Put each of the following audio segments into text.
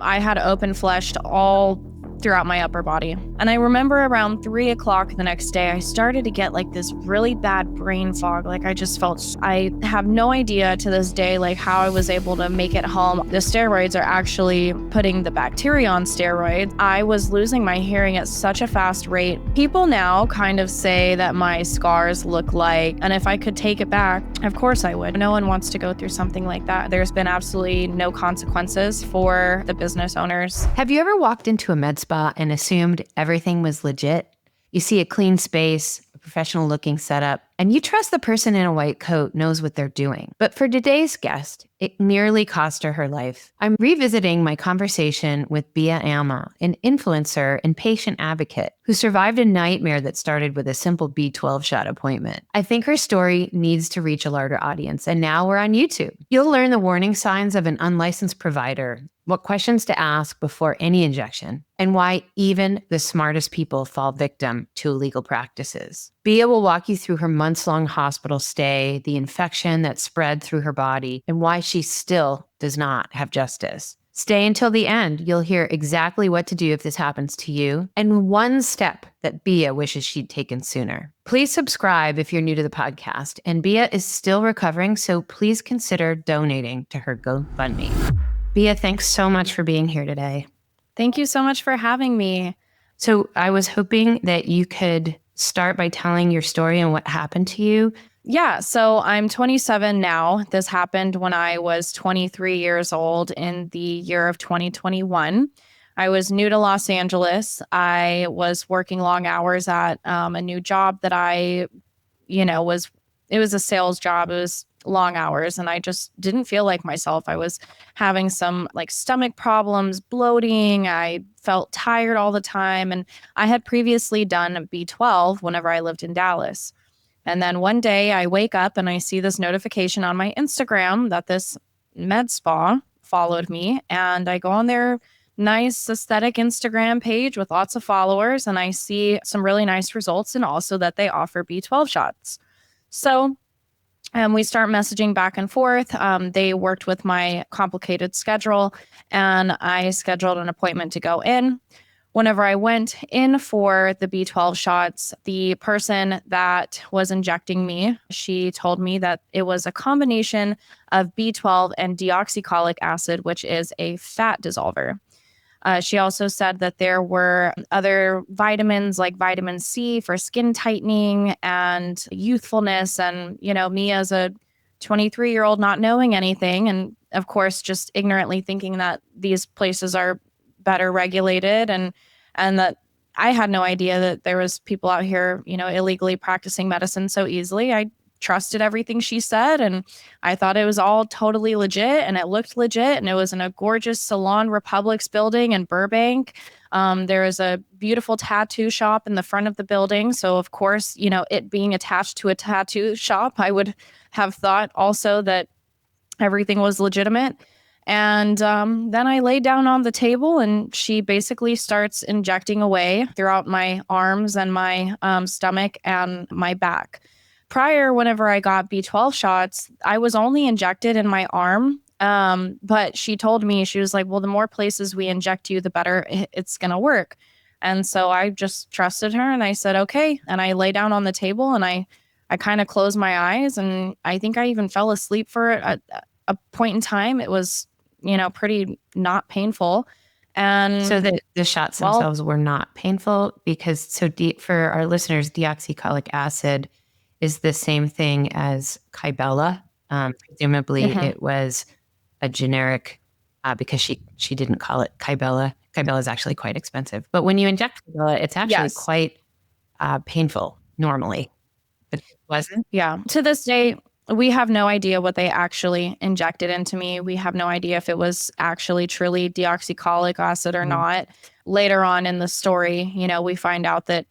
I had open fleshed all throughout my upper body. And I remember around 3 o'clock the next day, I started to get like this really bad brain fog. Like I just felt, I have no idea to this day, like how I was able to make it home. The steroids are actually putting the bacteria on steroids. I was losing my hearing at such a fast rate. People now kind of say that my scars look like, and if I could take it back, of course I would. No one wants to go through something like that. There's been absolutely no consequences for the business owners. Have you ever walked into a med spa and assumed everything was legit? You see a clean space, a professional looking setup, and you trust the person in a white coat knows what they're doing. But for today's guest, it nearly cost her life. I'm revisiting my conversation with Bea Amma, an influencer and patient advocate who survived a nightmare that started with a simple B12 shot appointment. I think her story needs to reach a larger audience, and now we're on YouTube. You'll learn the warning signs of an unlicensed provider, what questions to ask before any injection, and why even the smartest people fall victim to illegal practices. Bea will walk you through her months-long hospital stay, the infection that spread through her body, and why she still does not have justice. Stay until the end. You'll hear exactly what to do if this happens to you, and one step that Bea wishes she'd taken sooner. Please subscribe if you're new to the podcast, and Bea is still recovering, so please consider donating to her GoFundMe. Bea, thanks so much for being here today. Thank you so much for having me. So I was hoping that you could start by telling your story and what happened to you. Yeah, so I'm 27 now. This happened when I was 23 years old in the year of 2021. I was new to Los Angeles. I was working long hours at a new job that it was a sales job. It was long hours and I just didn't feel like myself. I was having some like stomach problems, bloating. I felt tired all the time. And I had previously done B12 whenever I lived in Dallas. And then one day I wake up and I see this notification on my Instagram that this med spa followed me. And I go on their nice aesthetic Instagram page with lots of followers. And I see some really nice results and also that they offer B12 shots. So we start messaging back and forth. They worked with my complicated schedule and I scheduled an appointment to go in. Whenever I went in for the B12 shots, the person that was injecting me, she told me that it was a combination of B12 and deoxycholic acid, which is a fat dissolver. She also said that there were other vitamins like vitamin C for skin tightening and youthfulness. And, me as a 23-year-old not knowing anything and, of course, just ignorantly thinking that these places are better regulated and that I had no idea that there was people out here, illegally practicing medicine so easily. I trusted everything she said and I thought it was all totally legit and it looked legit and it was in a gorgeous Salon Republics building in Burbank. There is a beautiful tattoo shop in the front of the building. So of course, it being attached to a tattoo shop, I would have thought also that everything was legitimate. And then I lay down on the table and she basically starts injecting away throughout my arms and my stomach and my back. Prior, whenever I got B12 shots, I was only injected in my arm. But she told me, she was like, well, the more places we inject you, the better it's going to work. And so I just trusted her and I said, okay. And I lay down on the table and I kind of closed my eyes. And I think I even fell asleep for a point in time. It was, pretty not painful. And so the shots themselves were not painful because for our listeners, deoxycholic acid is the same thing as Kybella. Presumably it was a generic because she didn't call it Kybella. Kybella is actually quite expensive. But when you inject Kybella, it's actually quite painful normally. But it wasn't? Yeah. To this day, we have no idea what they actually injected into me. We have no idea if it was actually truly deoxycholic acid or not. Later on in the story, we find out that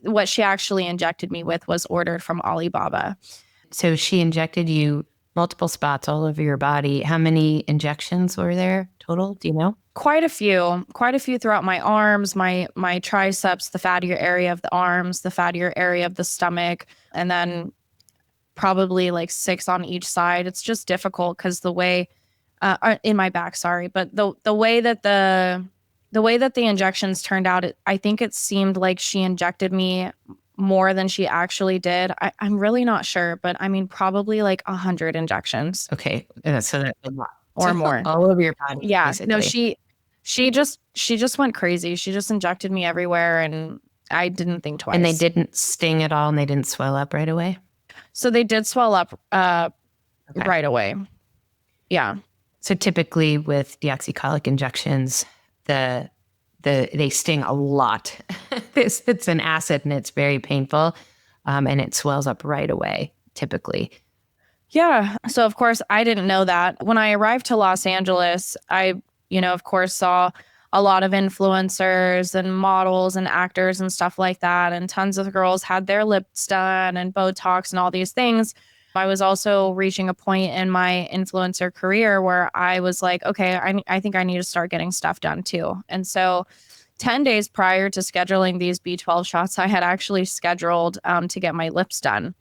what she actually injected me with was ordered from Alibaba. So she injected you multiple spots all over your body. How many injections were there total? Do you know? Quite a few throughout my arms, my triceps, the fattier area of the arms, the fattier area of the stomach, and then probably like 6 on each side. It's just difficult because the way in my back, sorry. But the way that the injections turned out, I think it seemed like she injected me more than she actually did. I'm really not sure, but I mean, probably like 100 injections Okay. So that's a lot. or more. All over your body, Yeah, no, basically. she just went crazy. She just injected me everywhere, and I didn't think And they twice. didn't sting at all and they didn't swell up right away? So they did swell up Okay. right away. Yeah. So typically with deoxycholic injections, they sting a lot. It's an acid and it's very painful, and it swells up right away, typically. Yeah. So of course I didn't know that. When I arrived to Los Angeles, I, of course saw a lot of influencers and models and actors and stuff like that. And tons of girls had their lips done and Botox and all these things. I was also reaching a point in my influencer career where I was like, okay, I think I need to start getting stuff done too. And so 10 days prior to scheduling these B12 shots, I had actually scheduled to get my lips done.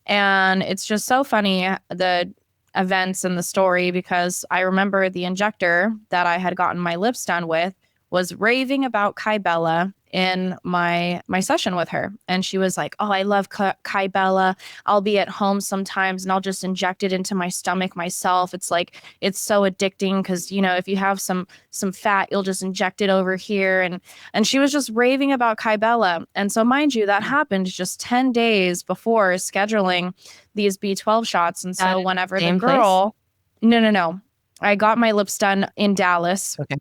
And it's just so funny, the events and the story, because I remember the injector that I had gotten my lips done with was raving about Kybella in my session with her. And she was like, "Oh, I love Kybella. I'll be at home sometimes and I'll just inject it into my stomach myself. It's like it's so addicting because, if you have some fat, you'll just inject it over here." And she was just raving about Kybella. And so, mind you, that happened just 10 days before scheduling these B12 shots. And Not so, in whenever the the same place? girl, no, no, no, I got my lips done in Dallas. Okay.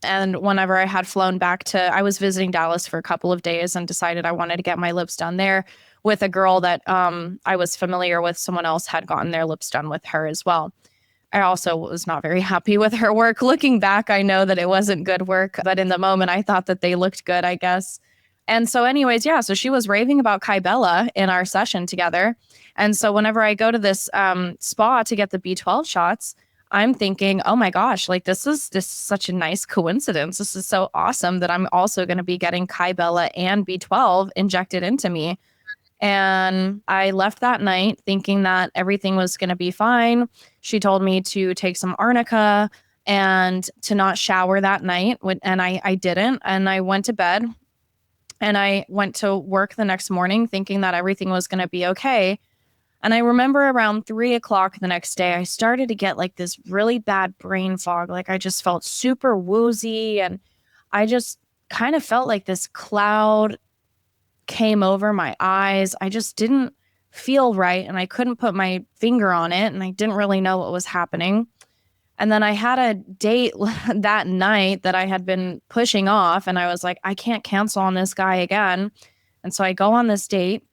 And whenever I had flown back I was visiting Dallas for a couple of days and decided I wanted to get my lips done there with a girl that I was familiar with. Someone else had gotten their lips done with her as well. I also was not very happy with her work. Looking back, I know that it wasn't good work, but in the moment, I thought that they looked good, I guess. And so, anyways, yeah, so she was raving about Kybella in our session together. And so, whenever I go to this spa to get the B12 shots, I'm thinking, oh my gosh, like this is such a nice coincidence. This is so awesome that I'm also going to be getting Kybella and B12 injected into me. And I left that night thinking that everything was going to be fine. She told me to take some arnica and to not shower that night. And I didn't. And I went to bed and I went to work the next morning thinking that everything was going to be okay. And I remember around 3 o'clock the next day, I started to get like this really bad brain fog. Like I just felt super woozy and I just kind of felt like this cloud came over my eyes. I just didn't feel right and I couldn't put my finger on it and I didn't really know what was happening. And then I had a date that night that I had been pushing off and I was like, I can't cancel on this guy again. And so I go on this date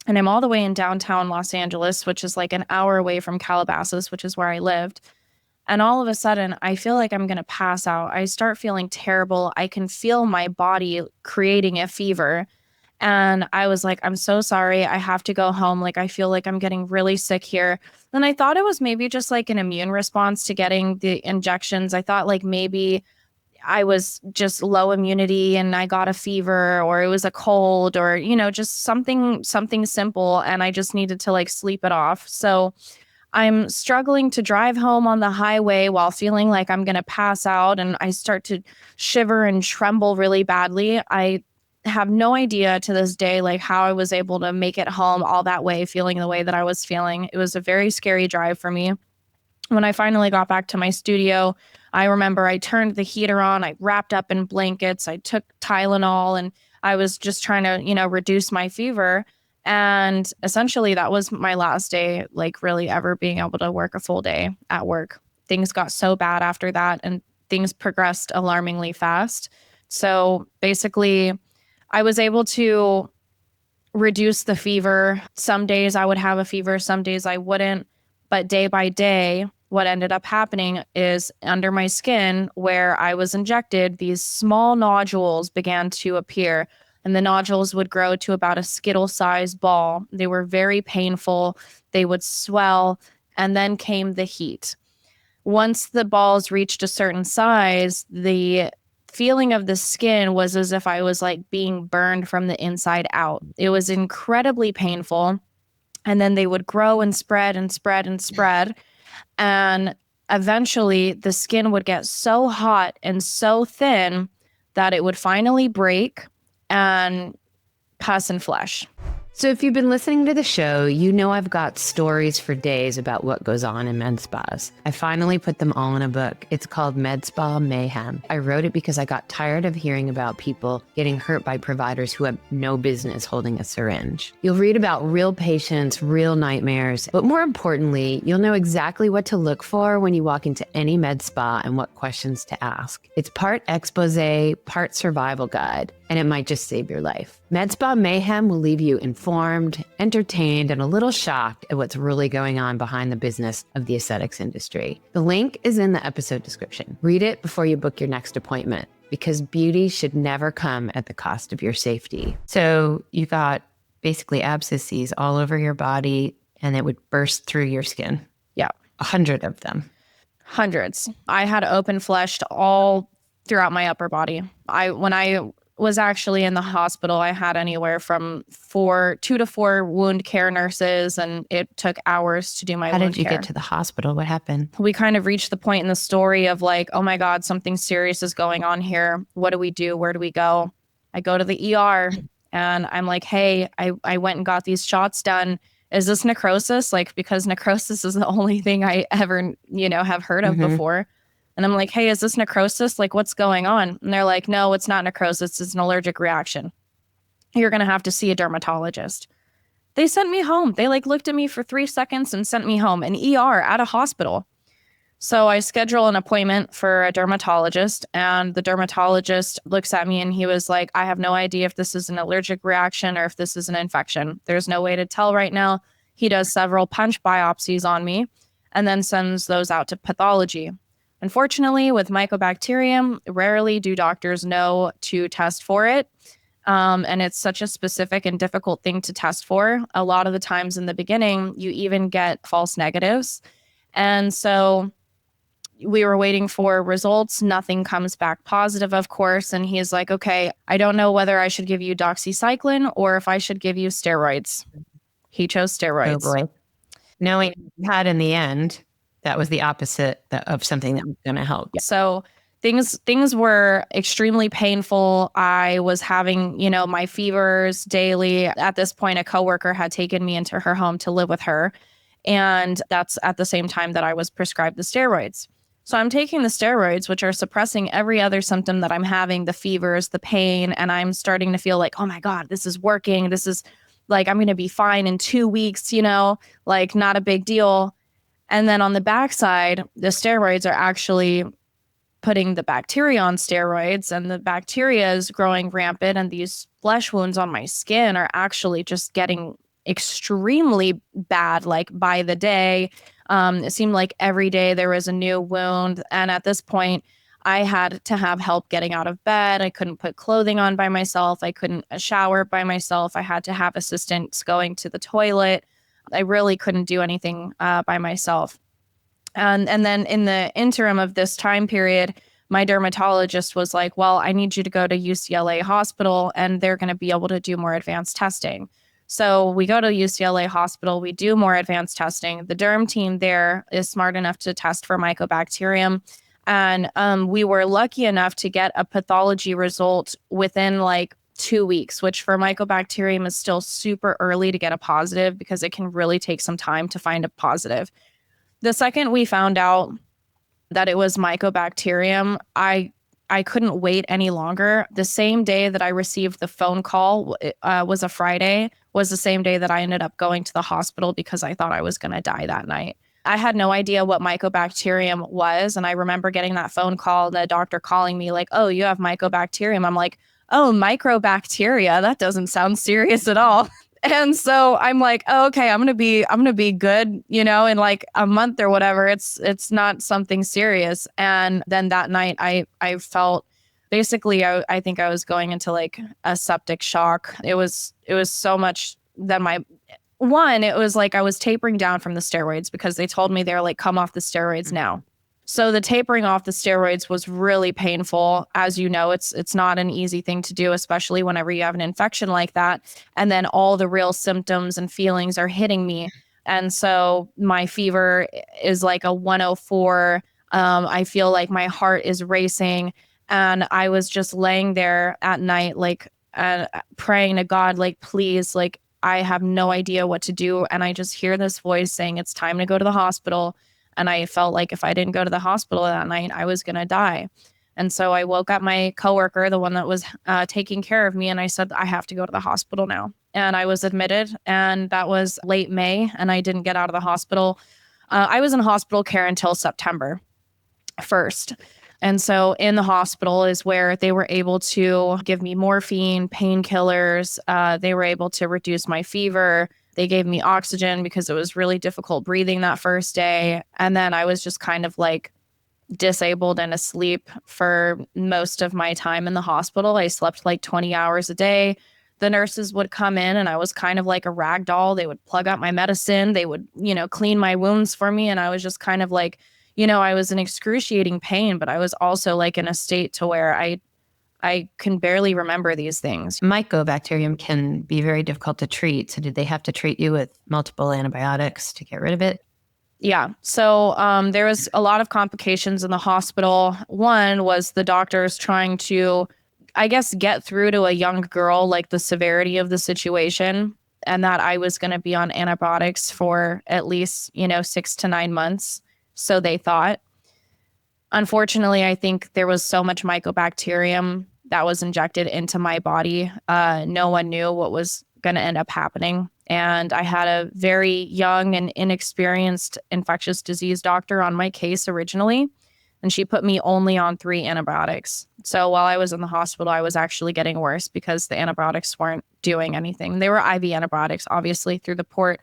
and I'm all the way in downtown Los Angeles, which is like an hour away from Calabasas, which is where I lived. And all of a sudden, I feel like I'm going to pass out. I start feeling terrible. I can feel my body creating a fever. And I was like, I'm so sorry. I have to go home. Like, I feel like I'm getting really sick here. Then I thought it was maybe just like an immune response to getting the injections. I thought like maybe I was just low immunity and I got a fever or it was a cold or, just something simple. And I just needed to like sleep it off. So I'm struggling to drive home on the highway while feeling like I'm going to pass out and I start to shiver and tremble really badly. I have no idea to this day like how I was able to make it home all that way feeling the way that I was feeling. It was a very scary drive for me. When I finally got back to my studio, I remember I turned the heater on, I wrapped up in blankets, I took Tylenol, and I was just trying to, reduce my fever. And essentially, that was my last day, like really ever being able to work a full day at work. Things got so bad after that, and things progressed alarmingly fast. So basically, I was able to reduce the fever. Some days I would have a fever, some days I wouldn't. But day by day, what ended up happening is under my skin, where I was injected, these small nodules began to appear. And the nodules would grow to about a Skittle sized ball. They were very painful. They would swell. And then came the heat. Once the balls reached a certain size, the feeling of the skin was as if I was like being burned from the inside out. It was incredibly painful. And then they would grow and spread and spread and spread. And eventually the skin would get so hot and so thin that it would finally break and pus and flesh. So if you've been listening to the show, you know I've got stories for days about what goes on in med spas. I finally put them all in a book. It's called Med Spa Mayhem. I wrote it because I got tired of hearing about people getting hurt by providers who have no business holding a syringe. You'll read about real patients, real nightmares, but more importantly, you'll know exactly what to look for when you walk into any med spa and what questions to ask. It's part expose, part survival guide, and it might just save your life. Med Spa Mayhem will leave you informed, entertained, and a little shocked at what's really going on behind the business of the aesthetics industry. The link is in the episode description. Read it before you book your next appointment, because beauty should never come at the cost of your safety. So you got basically abscesses all over your body, and it would burst through your skin. Yeah. 100 of them. Hundreds. I had open fleshed all throughout my upper body. When I was actually in the hospital, I had anywhere from 2 to 4 wound care nurses, and it took hours to do my wound care. How did you get to the hospital? What happened? We kind of reached the point in the story of like, oh my God, something serious is going on here. What do we do? Where do we go? I go to the ER and I'm like, hey, I went and got these shots done. Is this necrosis? Like, because necrosis is the only thing I ever, have heard of before. And I'm like, hey, is this necrosis? Like, what's going on? And they're like, no, it's not necrosis. It's an allergic reaction. You're going to have to see a dermatologist. They sent me home. They looked at me for 3 seconds and sent me home, an ER at a hospital. So I schedule an appointment for a dermatologist, and the dermatologist looks at me and he was like, I have no idea if this is an allergic reaction or if this is an infection. There's no way to tell right now. He does several punch biopsies on me and then sends those out to pathology. Unfortunately, with mycobacterium, rarely do doctors know to test for it. And it's such a specific and difficult thing to test for. A lot of the times in the beginning, you even get false negatives. And so we were waiting for results. Nothing comes back positive, of course. And he's like, okay, I don't know whether I should give you doxycycline or if I should give you steroids. He chose steroids. Oh boy. Knowing you had in the end, that was the opposite of something that was going to help. So things were extremely painful. I was having, my fevers daily. At this point, a coworker had taken me into her home to live with her. And that's at the same time that I was prescribed the steroids. So I'm taking the steroids, which are suppressing every other symptom that I'm having, the fevers, the pain. And I'm starting to feel like, oh my God, this is working. This is like, I'm going to be fine in 2 weeks, like not a big deal. And then on the backside, the steroids are actually putting the bacteria on steroids, and the bacteria is growing rampant. And these flesh wounds on my skin are actually just getting extremely bad, like by the day. It seemed like every day there was a new wound. And at this point, I had to have help getting out of bed. I couldn't put clothing on by myself. I couldn't shower by myself. I had to have assistants going to the toilet. I really couldn't do anything by myself. And then in the interim of this time period, my dermatologist was like, well, I need you to go to UCLA Hospital and they're going to be able to do more advanced testing. So we go to UCLA Hospital, we do more advanced testing. The derm team there is smart enough to test for mycobacterium. And we were lucky enough to get a pathology result within 2 weeks, which for mycobacterium is still super early to get a positive because it can really take some time to find a positive. The second we found out that it was mycobacterium, I couldn't wait any longer. The same day that I received the phone call, was a Friday, was the same day that I ended up going to the hospital because I thought I was going to die that night. I had no idea what mycobacterium was. And I remember getting that phone call, the doctor calling me like, oh, you have mycobacterium. I'm like, oh, microbacteria. That doesn't sound serious at all. And so I'm like, oh, okay, I'm going to be good, in like a month or whatever. It's not something serious. And then that night I felt basically, I think I was going into like a septic shock. It was so much that it was like I was tapering down from the steroids because they told me they're like, come off the steroids now. So the tapering off the steroids was really painful. As you know, it's not an easy thing to do, especially whenever you have an infection like that. And then all the real symptoms and feelings are hitting me. And so my fever is like a 104. I feel like my heart is racing. And I was just laying there at night, like praying to God, like, please, like, I have no idea what to do. And I just hear this voice saying, it's time to go to the hospital. And I felt like if I didn't go to the hospital that night, I was going to die. And so I woke up my coworker, the one that was taking care of me, and I said, I have to go to the hospital now. And I was admitted, and that was late May, and I didn't get out of the hospital. I was in hospital care until September 1st. And so in the hospital is where they were able to give me morphine, painkillers. They were able to reduce my fever. They gave me oxygen because it was really difficult breathing that first day. And then I was just kind of like disabled and asleep for most of my time in the hospital. I slept like 20 hours a day. The nurses would come in and I was kind of like a rag doll. They would plug up my medicine. They would, clean my wounds for me. And I was just kind of like, I was in excruciating pain, but I was also like in a state to where I can barely remember these things. Mycobacterium can be very difficult to treat. So did they have to treat you with multiple antibiotics to get rid of it? Yeah. So there was a lot of complications in the hospital. One was the doctors trying to, I guess, get through to a young girl, like the severity of the situation, and that I was going to be on antibiotics for at least, 6 to 9 months. So they thought. Unfortunately, I think there was so much mycobacterium that was injected into my body. No one knew what was going to end up happening. And I had a very young and inexperienced infectious disease doctor on my case originally, and she put me only on 3 antibiotics. So while I was in the hospital, I was actually getting worse because the antibiotics weren't doing anything. They were IV antibiotics, obviously, through the port.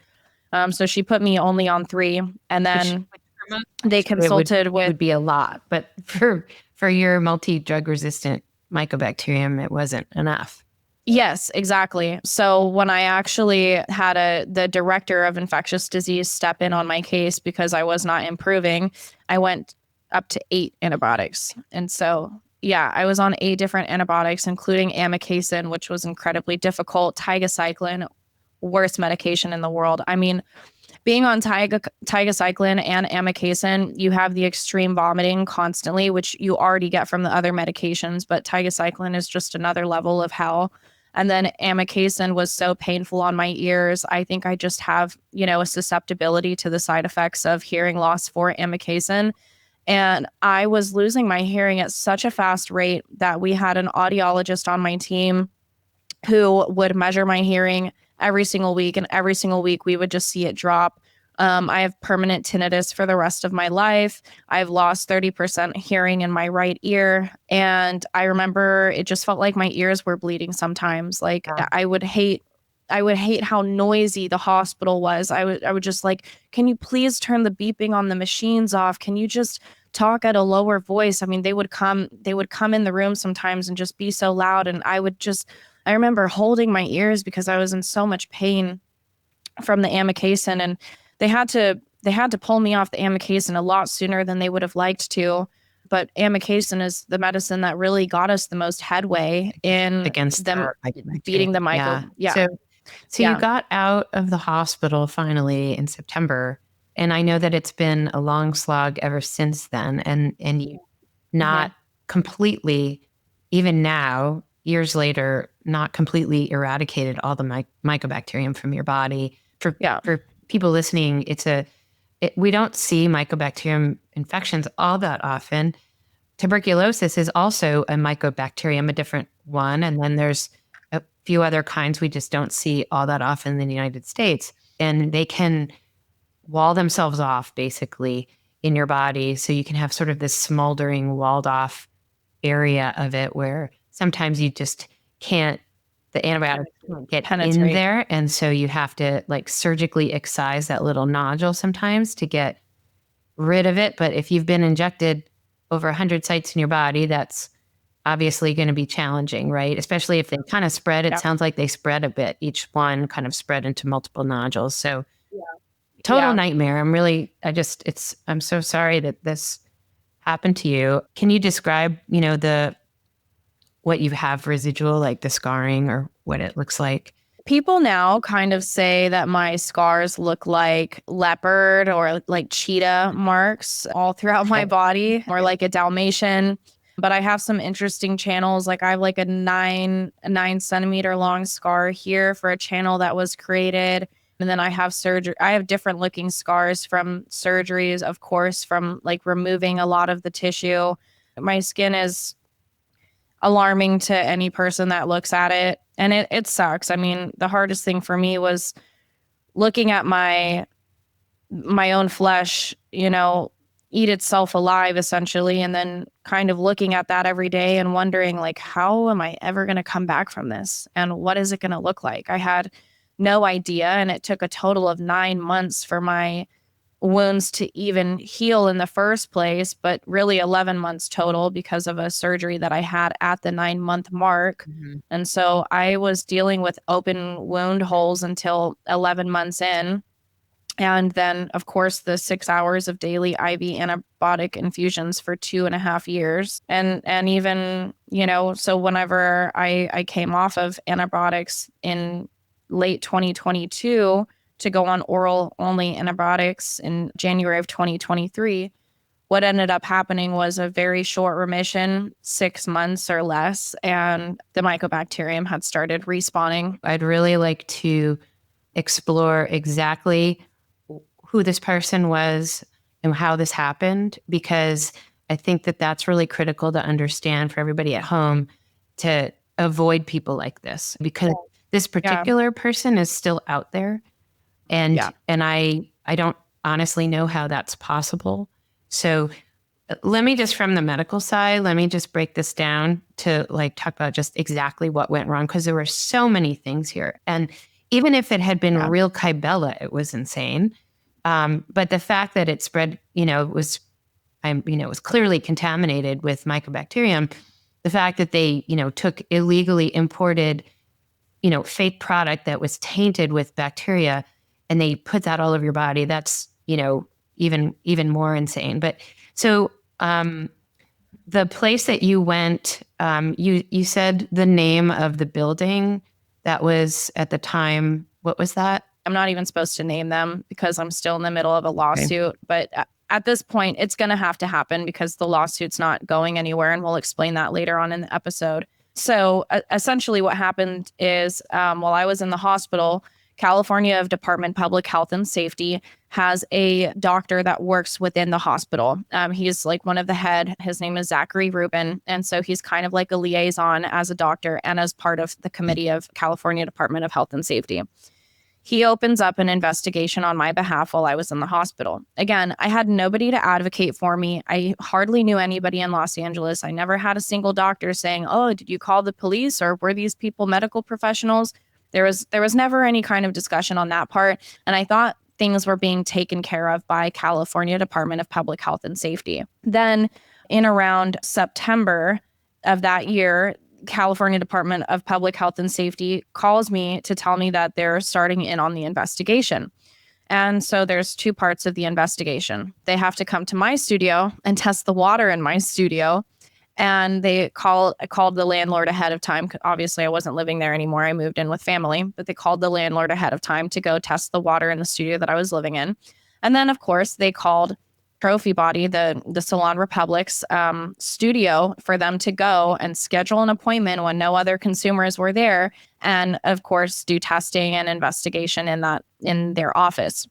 So she put me only on 3, and then they consulted it with. would be a lot, but for your multi-drug resistant mycobacterium, it wasn't enough. Yes, exactly. So when I actually had the director of infectious disease step in on my case because I was not improving, I went up to 8 antibiotics. And so, yeah, I was on 8 different antibiotics, including amikacin, which was incredibly difficult, tigacycline, worst medication in the world. I mean, being on tigacycline and amikacin, you have the extreme vomiting constantly, which you already get from the other medications, but tigacycline is just another level of hell. And then amikacin was so painful on my ears. I think I just have, a susceptibility to the side effects of hearing loss for amikacin. And I was losing my hearing at such a fast rate that we had an audiologist on my team who would measure my hearing every single week. And every single week, we would just see it drop. I have permanent tinnitus for the rest of my life. I've lost 30% hearing in my right ear. And I remember it just felt like my ears were bleeding sometimes. Like I would hate how noisy the hospital was. I would just like, can you please turn the beeping on the machines off? Can you just talk at a lower voice? I mean, they would come in the room sometimes and just be so loud. And I remember holding my ears because I was in so much pain from the amikacin, and they had to pull me off the amikacin a lot sooner than they would have liked to. But amikacin is the medicine that really got us the most headway in Against them mycobacterium. beating the myco. Yeah. So you got out of the hospital finally in September, and I know that it's been a long slog ever since then, and you not completely, even now, years later, not completely eradicated all the mycobacterium from your body. For people listening, we don't see mycobacterium infections all that often. Tuberculosis is also a mycobacterium, a different one, and then there's a few other kinds we just don't see all that often in the United States, and they can wall themselves off basically in your body. So you can have sort of this smoldering, walled off area of it where sometimes you just can't, the antibiotics can't get Penetrate. in there. And so you have to like surgically excise that little nodule sometimes to get rid of it. But if you've been injected over 100 sites in your body, that's obviously going to be challenging, right? Especially if they kind of spread. It sounds like they spread a bit. Each one kind of spread into multiple nodules. So total nightmare. I'm so sorry that this happened to you. Can you describe, what you have residual, like the scarring or what it looks like? People now kind of say that my scars look like leopard or like cheetah marks all throughout my body, or like a Dalmatian. But I have some interesting channels. Like I have like a nine centimeter long scar here for a channel that was created. And then I have surgery. I have different looking scars from surgeries, of course, from like removing a lot of the tissue. My skin is alarming to any person that looks at it. And it sucks. I mean, the hardest thing for me was looking at my own flesh, eat itself alive essentially, and then kind of looking at that every day and wondering like, how am I ever going to come back from this? And what is it going to look like? I had no idea. And it took a total of 9 months for my wounds to even heal in the first place, but really 11 months total because of a surgery that I had at the 9-month mark. Mhm. And so I was dealing with open wound holes until 11 months in. And then, of course, the 6 hours of daily IV antibiotic infusions for 2.5 years. And even, so whenever I came off of antibiotics in late 2022 to go on oral only antibiotics in January of 2023, what ended up happening was a very short remission, 6 months or less, and the mycobacterium had started respawning. I'd really like to explore exactly who this person was and how this happened, because I think that that's really critical to understand for everybody at home to avoid people like this, because this Yeah, particular person is still out there, and yeah, I don't honestly know how that's possible. So let me just, from the medical side, let me just break this down to like talk about just exactly what went wrong, because there were so many things here. And even if it had been yeah. real Kybella, it was insane. But the fact that it spread, it was clearly contaminated with mycobacterium. The fact that they, took illegally imported, fake product that was tainted with bacteria, and they put that all over your body. That's, even more insane. But so the place that you went, you said the name of the building that was at the time. What was that? I'm not even supposed to name them because I'm still in the middle of a Okay. lawsuit. But at this point, it's going to have to happen because the lawsuit's not going anywhere. And we'll explain that later on in the episode. So essentially, what happened is while I was in the hospital, California Department of Public Health and Safety has a doctor that works within the hospital. He's like one of the head. His name is Zachary Rubin. And so he's kind of like a liaison as a doctor and as part of the committee of California Department of Health and Safety. He opens up an investigation on my behalf while I was in the hospital. Again, I had nobody to advocate for me. I hardly knew anybody in Los Angeles. I never had a single doctor saying, "Oh, did you call the police, or were these people medical professionals?" There was never any kind of discussion on that part, and I thought things were being taken care of by California Department of Public Health and Safety. Then in around September of that year, California Department of Public Health and Safety calls me to tell me that they're starting in on the investigation. And so there's two parts of the investigation. They have to come to my studio and test the water in my studio. And I called the landlord ahead of time. Obviously, I wasn't living there anymore. I moved in with family, but they called the landlord ahead of time to go test the water in the studio that I was living in. And then, of course, they called Trophy Body, the Salon Republic's studio, for them to go and schedule an appointment when no other consumers were there, and of course do testing and investigation in their office.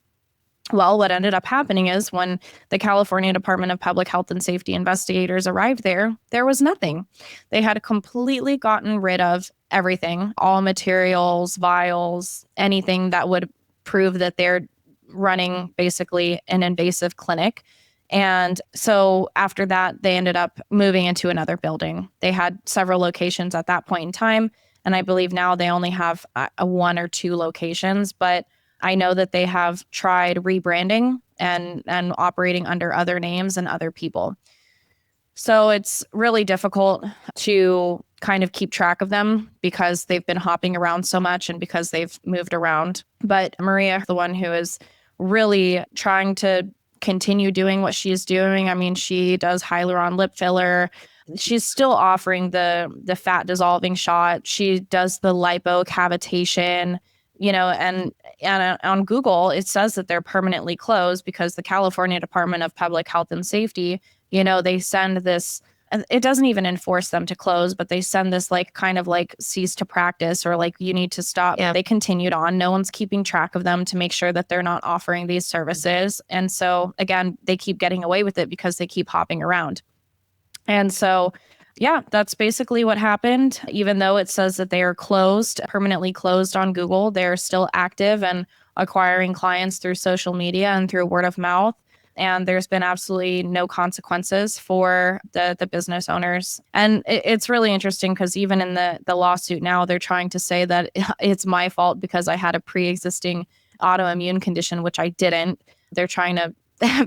Well, what ended up happening is when the California Department of Public Health and Safety investigators arrived there was nothing. They had completely gotten rid of everything, all materials, vials, anything that would prove that they're running basically an invasive clinic. And so after that, they ended up moving into another building. They had several locations at that point in time. And I believe now they only have a one or two locations, but I know that they have tried rebranding and operating under other names and other people. So it's really difficult to kind of keep track of them because they've been hopping around so much and because they've moved around. But Maria, the one who is really trying to continue doing what she's doing. I mean, she does hyaluron lip filler. she's still offering the fat dissolving shot. She does the lipocavitation, and on Google it says that they're permanently closed because the California Department of Public Health and Safety, they send this, and it doesn't even enforce them to close, but they send this like kind of like cease to practice, or like you need to stop. Yeah. They continued on. No one's keeping track of them to make sure that they're not offering these services. And so again, they keep getting away with it because they keep hopping around. And so, yeah, that's basically what happened. Even though it says that they are closed, permanently closed on Google, they're still active and acquiring clients through social media and through word of mouth. And there's been absolutely no consequences for the business owners. And it's really interesting because even in the lawsuit now, they're trying to say that it's my fault because I had a pre-existing autoimmune condition, which I didn't. They're trying to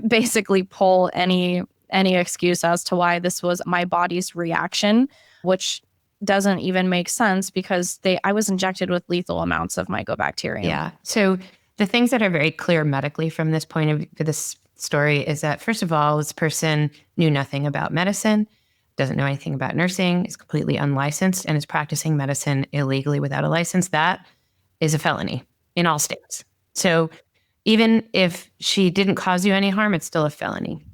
basically pull any excuse as to why this was my body's reaction, which doesn't even make sense because I was injected with lethal amounts of mycobacterium. Yeah. So the things that are very clear medically from this point of this story is that, first of all, this person knew nothing about medicine, doesn't know anything about nursing, is completely unlicensed, and is practicing medicine illegally without a license. That is a felony in all states. So even if she didn't cause you any harm, it's still a felony.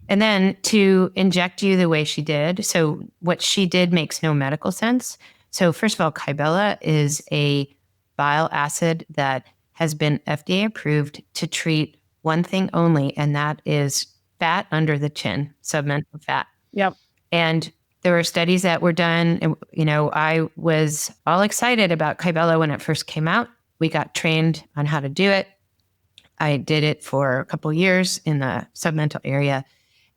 And then to inject you the way she did. So what she did makes no medical sense. So first of all, Kybella is a bile acid that has been FDA approved to treat one thing only, and that is fat under the chin, submental fat. Yep. And there were studies that were done. And, I was all excited about Kybella when it first came out. We got trained on how to do it. I did it for a couple of years in the submental area.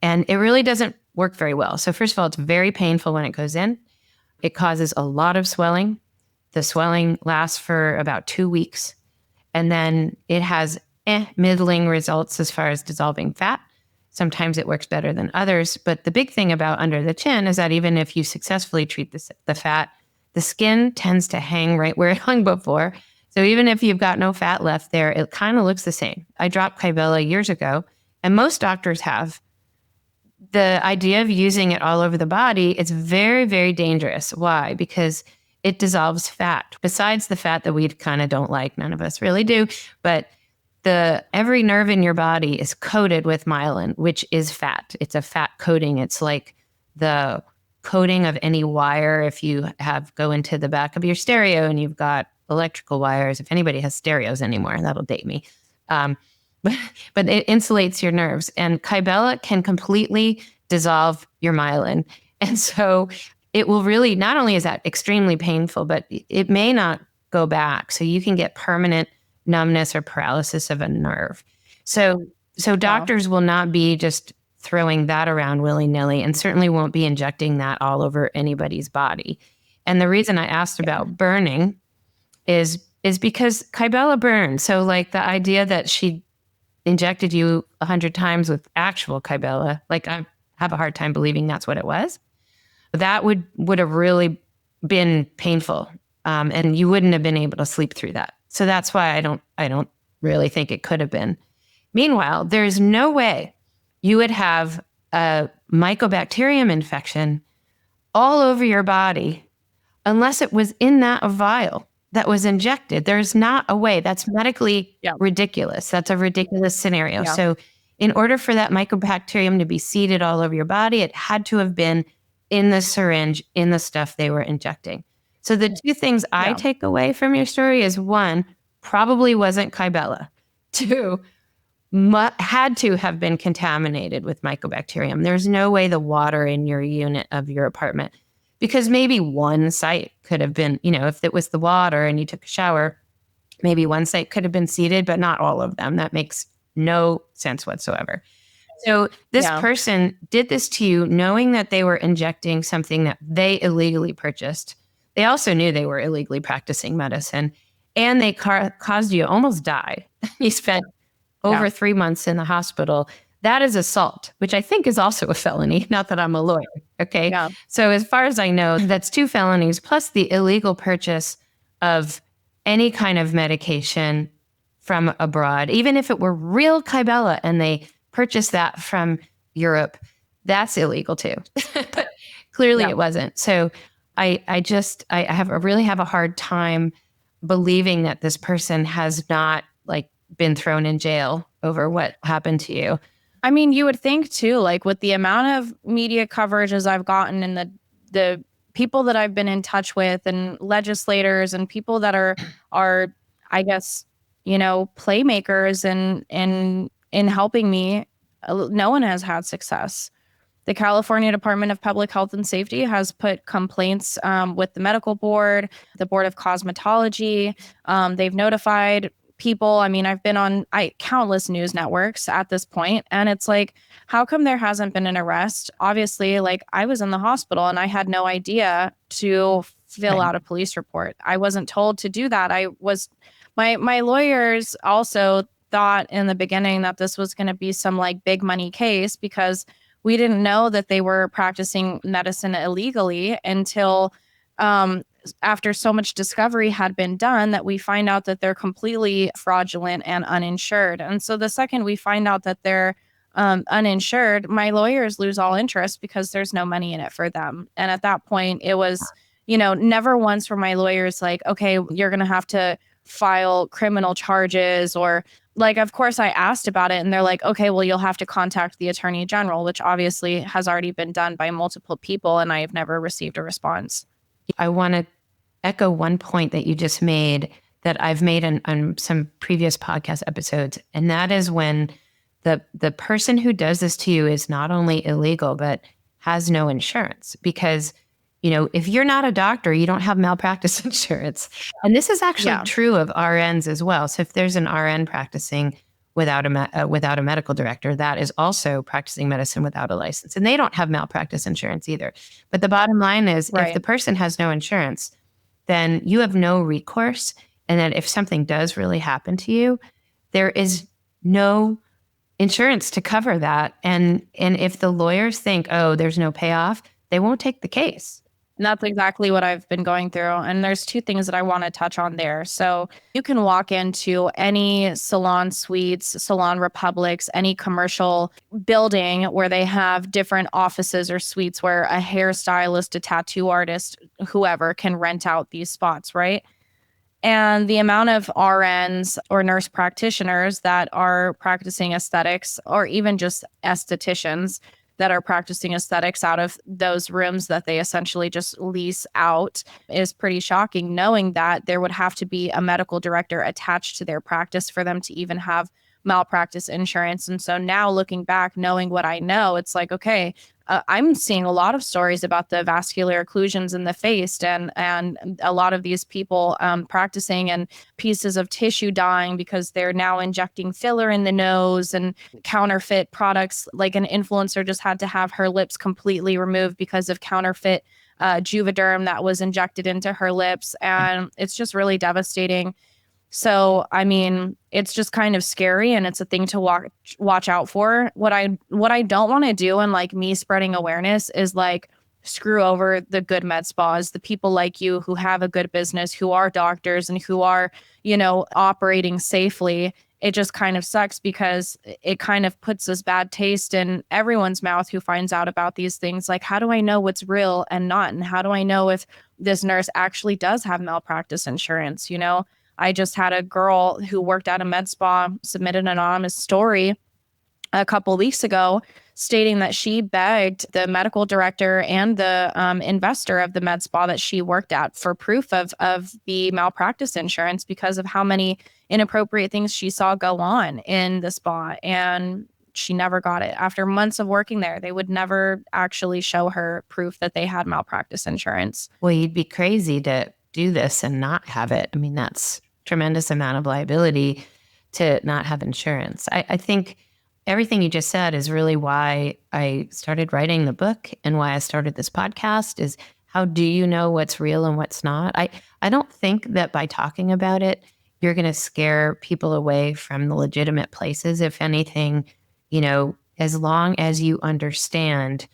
And it really doesn't work very well. So first of all, it's very painful when it goes in. It causes a lot of swelling. The swelling lasts for about 2 weeks. And then it has middling results as far as dissolving fat. Sometimes it works better than others. But the big thing about under the chin is that even if you successfully treat the fat, the skin tends to hang right where it hung before. So even if you've got no fat left there, it kind of looks the same. I dropped Kybella years ago, and most doctors have. The idea of using it all over the body is very, very dangerous. Why? Because it dissolves fat. Besides the fat that we kind of don't like, none of us really do, but every nerve in your body is coated with myelin, which is fat. It's a fat coating. It's like the coating of any wire. If you go into the back of your stereo and you've got electrical wires, if anybody has stereos anymore, that'll date me. But it insulates your nerves, and Kybella can completely dissolve your myelin. And so it will really, not only is that extremely painful, but it may not go back. So you can get permanent numbness or paralysis of a nerve. So doctors will not be just throwing that around willy-nilly, and certainly won't be injecting that all over anybody's body. And the reason I asked about burning is because Kybella burns. So like the idea that she injected you 100 times with actual Kybella, like I have a hard time believing that's what it was. That would have really been painful, and you wouldn't have been able to sleep through that. So that's why I don't really think it could have been. Meanwhile, there's no way you would have a mycobacterium infection all over your body unless it was in that vial that was injected. There's not a way. That's medically ridiculous. That's a ridiculous scenario. Yeah. So in order for that mycobacterium to be seeded all over your body, it had to have been in the syringe, in the stuff they were injecting. So the two things I take away from your story is, one, probably wasn't Kybella. Two, had to have been contaminated with mycobacterium. There's no way the water in your unit of your apartment, because maybe one site could have been, if it was the water and you took a shower, maybe one site could have been seeded, but not all of them. That makes no sense whatsoever. So this person did this to you knowing that they were injecting something that they illegally purchased. They also knew they were illegally practicing medicine, and they caused you to almost die. You spent over 3 months in the hospital. That is assault, which I think is also a felony. Not that I'm a lawyer. Okay. Yeah. So as far as I know, that's 2 felonies plus the illegal purchase of any kind of medication from abroad. Even if it were real Kybella and they purchased that from Europe, that's illegal too. But Clearly Yeah. it wasn't. So I really have a hard time believing that this person has not like been thrown in jail over what happened to you. I mean, you would think too, like with the amount of media coverage as I've gotten and the people that I've been in touch with and legislators and people that are I guess, playmakers and in helping me, no one has had success. The California Department of Public Health and Safety has put complaints with the medical board, the Board of Cosmetology. They've notified people. I mean, I've been on countless news networks at this point, and it's like, how come there hasn't been an arrest? Obviously, like I was in the hospital and I had no idea to fill Right. out a police report. I wasn't told to do that. My lawyers also thought in the beginning that this was going to be some like big money case because we didn't know that they were practicing medicine illegally until um, after so much discovery had been done that we find out that they're completely fraudulent and uninsured. And so the second we find out that they're uninsured, my lawyers lose all interest because there's no money in it for them. And at that point, it was, never once were my lawyers like, okay, you're going to have to file criminal charges or like, of course, I asked about it and they're like, okay, well, you'll have to contact the attorney general, which obviously has already been done by multiple people. And I have never received a response. I want to echo one point that you just made that I've made on some previous podcast episodes. And that is when the person who does this to you is not only illegal, but has no insurance because if you're not a doctor, you don't have malpractice insurance. And this is actually Yeah. true of RNs as well. So if there's an RN practicing without a medical director, that is also practicing medicine without a license. And they don't have malpractice insurance either. But the bottom line is if the Right. person has no insurance, then you have no recourse. And that if something does really happen to you, there is no insurance to cover that. And if the lawyers think, oh, there's no payoff, they won't take the case. And that's exactly what I've been going through. And there's two things that I want to touch on there. So you can walk into any salon suites, salon republics, any commercial building where they have different offices or suites where a hairstylist, a tattoo artist, whoever can rent out these spots, right? And the amount of RNs or nurse practitioners that are practicing aesthetics, or even just estheticians that are practicing aesthetics out of those rooms that they essentially just lease out, is pretty shocking, knowing that there would have to be a medical director attached to their practice for them to even have malpractice insurance. And so now looking back, knowing what I know, it's like, okay, I'm seeing a lot of stories about the vascular occlusions in the face and a lot of these people practicing and pieces of tissue dying because they're now injecting filler in the nose and counterfeit products. Like an influencer just had to have her lips completely removed because of counterfeit Juvederm that was injected into her lips. And it's just really devastating. So, I mean, it's just kind of scary and it's a thing to watch out for. What I don't want to do and like me spreading awareness is like screw over the good med spas, the people like you who have a good business, who are doctors and who are, operating safely. It just kind of sucks because it kind of puts this bad taste in everyone's mouth who finds out about these things. Like, how do I know what's real and not? And how do I know if this nurse actually does have malpractice insurance? I just had a girl who worked at a med spa submit an anonymous story a couple weeks ago stating that she begged the medical director and the investor of the med spa that she worked at for proof of the malpractice insurance because of how many inappropriate things she saw go on in the spa. And she never got it. After months of working there, they would never actually show her proof that they had malpractice insurance. Well, you'd be crazy to do this and not have it. I mean, that's tremendous amount of liability to not have insurance. I think everything you just said is really why I started writing the book and why I started this podcast is how do you know what's real and what's not? I don't think that by talking about it, you're going to scare people away from the legitimate places. If anything, as long as you understand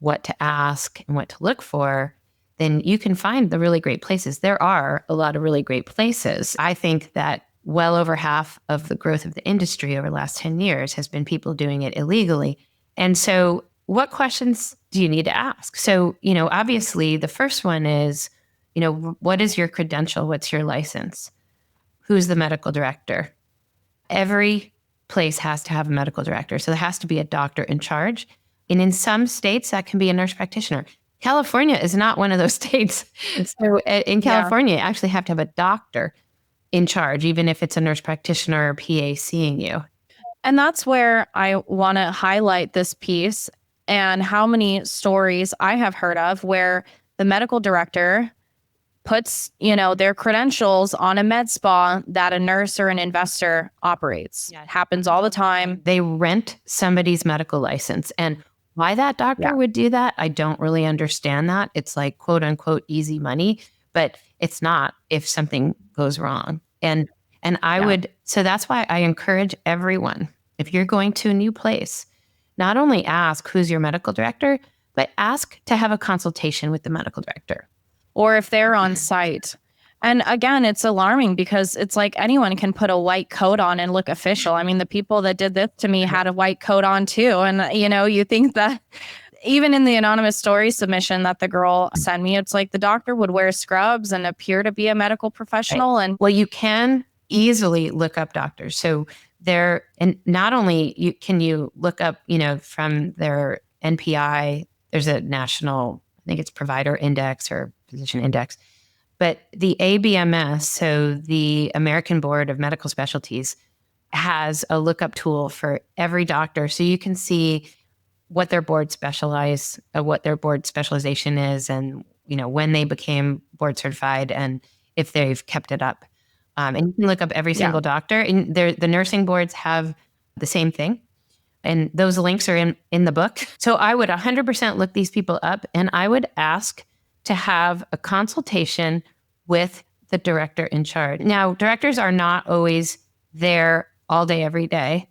what to ask and what to look for, then you can find the really great places. There are a lot of really great places. I think that well over half of the growth of the industry over the last 10 years has been people doing it illegally. And so what questions do you need to ask? So, obviously the first one is, what is your credential? What's your license? Who's the medical director? Every place has to have a medical director. So there has to be a doctor in charge. And in some states, that can be a nurse practitioner. California is not one of those states. So in Yeah. California, you actually have to have a doctor in charge, even if it's a nurse practitioner or PA seeing you. And that's where I want to highlight this piece and how many stories I have heard of where the medical director puts, their credentials on a med spa that a nurse or an investor operates. Yeah. Happens all the time. They rent somebody's medical license. And why that doctor Yeah. would do that, I don't really understand that. It's like quote unquote easy money, but it's not if something goes wrong. And I Yeah. would, so that's why I encourage everyone, if you're going to a new place, not only ask who's your medical director, but ask to have a consultation with the medical director. Or if they're on site. And again, it's alarming because it's like anyone can put a white coat on and look official. I mean, the people that did this to me had a white coat on too. And, you think that even in the anonymous story submission that the girl sent me, it's like the doctor would wear scrubs and appear to be a medical professional. And well, you can easily look up doctors. So there, and not only can you look up, from their NPI, there's a national, I think it's provider index or physician index, but the ABMS, so the American Board of Medical Specialties, has a lookup tool for every doctor. So you can see what their board what their board specialization is, and when they became board certified, and if they've kept it up. And you can look up every single doctor. And the nursing boards have the same thing, and those links are in the book. So I would 100% look these people up, and I would ask to have a consultation with the director in charge. Now, directors are not always there all day, every day.